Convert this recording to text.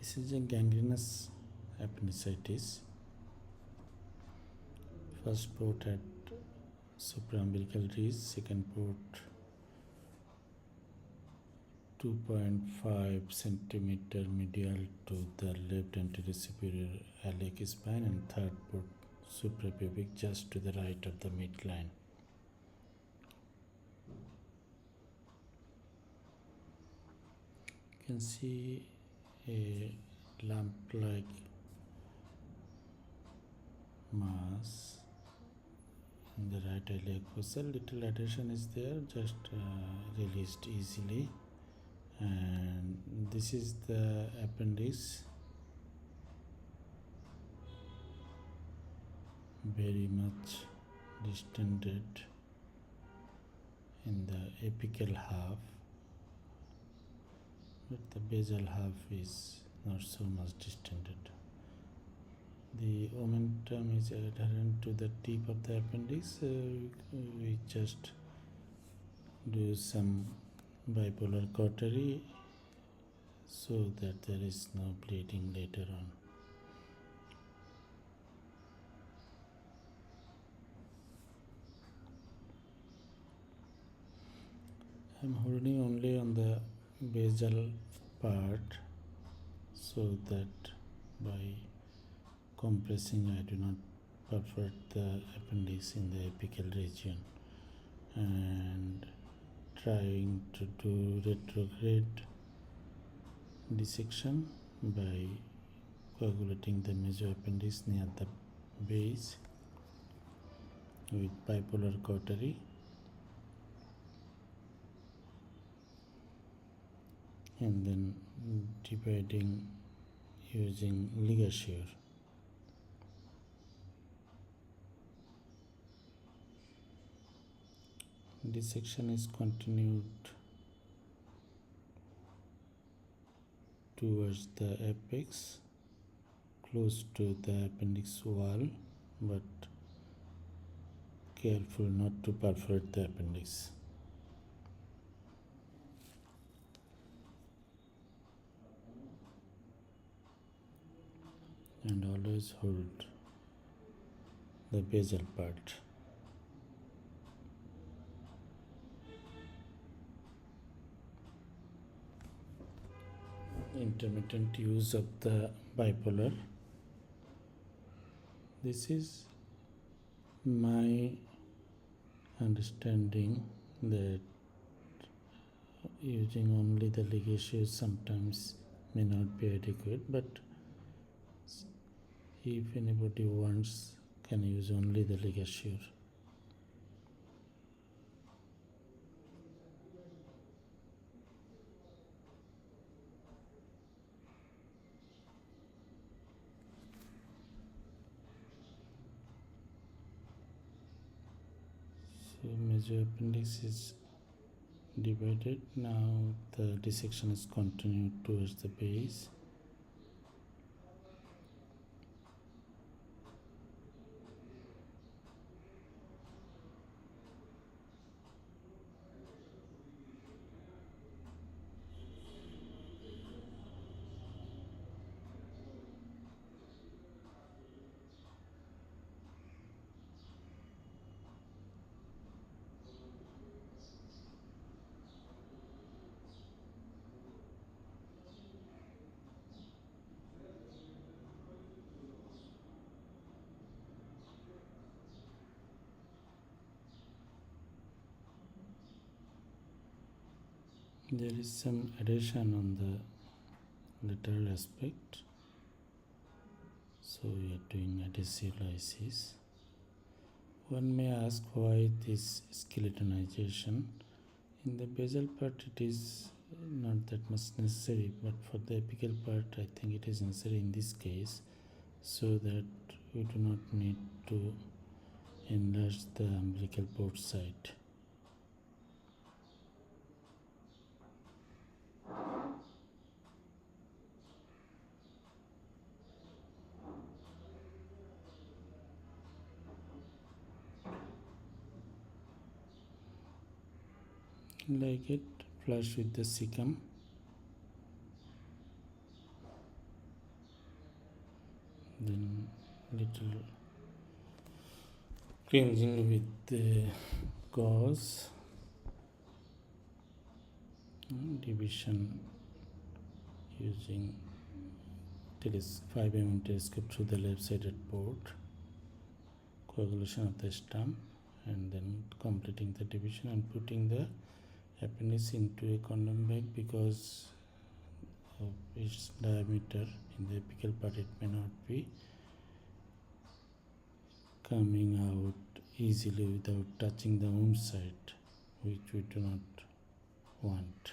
This is a gangrenous appendicitis. First port at supraumbilical ridge, second port 2.5 centimeter medial to the left anterior superior iliac spine, and third port suprapubic just to the right of the midline. You can see a lump-like mass in the right iliac fossa. Little adhesion is there, just released easily. And this is the appendix, very much distended in the apical half, but the basal half is not so much distended. The omental is adherent to the tip of the appendix. We just do some bipolar cautery so that there is no bleeding later on. I am holding only on the basal part so that by compressing I do not perforate the appendix in the apical region, and trying to do retrograde dissection by coagulating the mesoappendix near the base with bipolar cautery, and then dividing using ligasure. Dissection is continued towards the apex, close to the appendix wall, but careful not to perforate the appendix. And always hold the basal part. Intermittent use of the bipolar. This is my understanding that using only the ligasure sometimes may not be adequate, but if anybody wants, can use only the ligasure. So mesoappendix is divided. Now the dissection is continued towards the base. There is some adhesion on the lateral aspect, so we are doing adhesive lysis. One may ask why this skeletonization. In the basal part it is not that much necessary, but for the apical part I think it is necessary in this case, so that we do not need to enlarge the umbilical port site. Like it, flush with the cecum. then little cleansing with the gauze, division using 5 mm telescope through the left sided port, coagulation of the stump, and then completing the division and putting the appendix into a condom bag. Because of its diameter in the apical part, it may not be coming out easily without touching the wound site, which we do not want.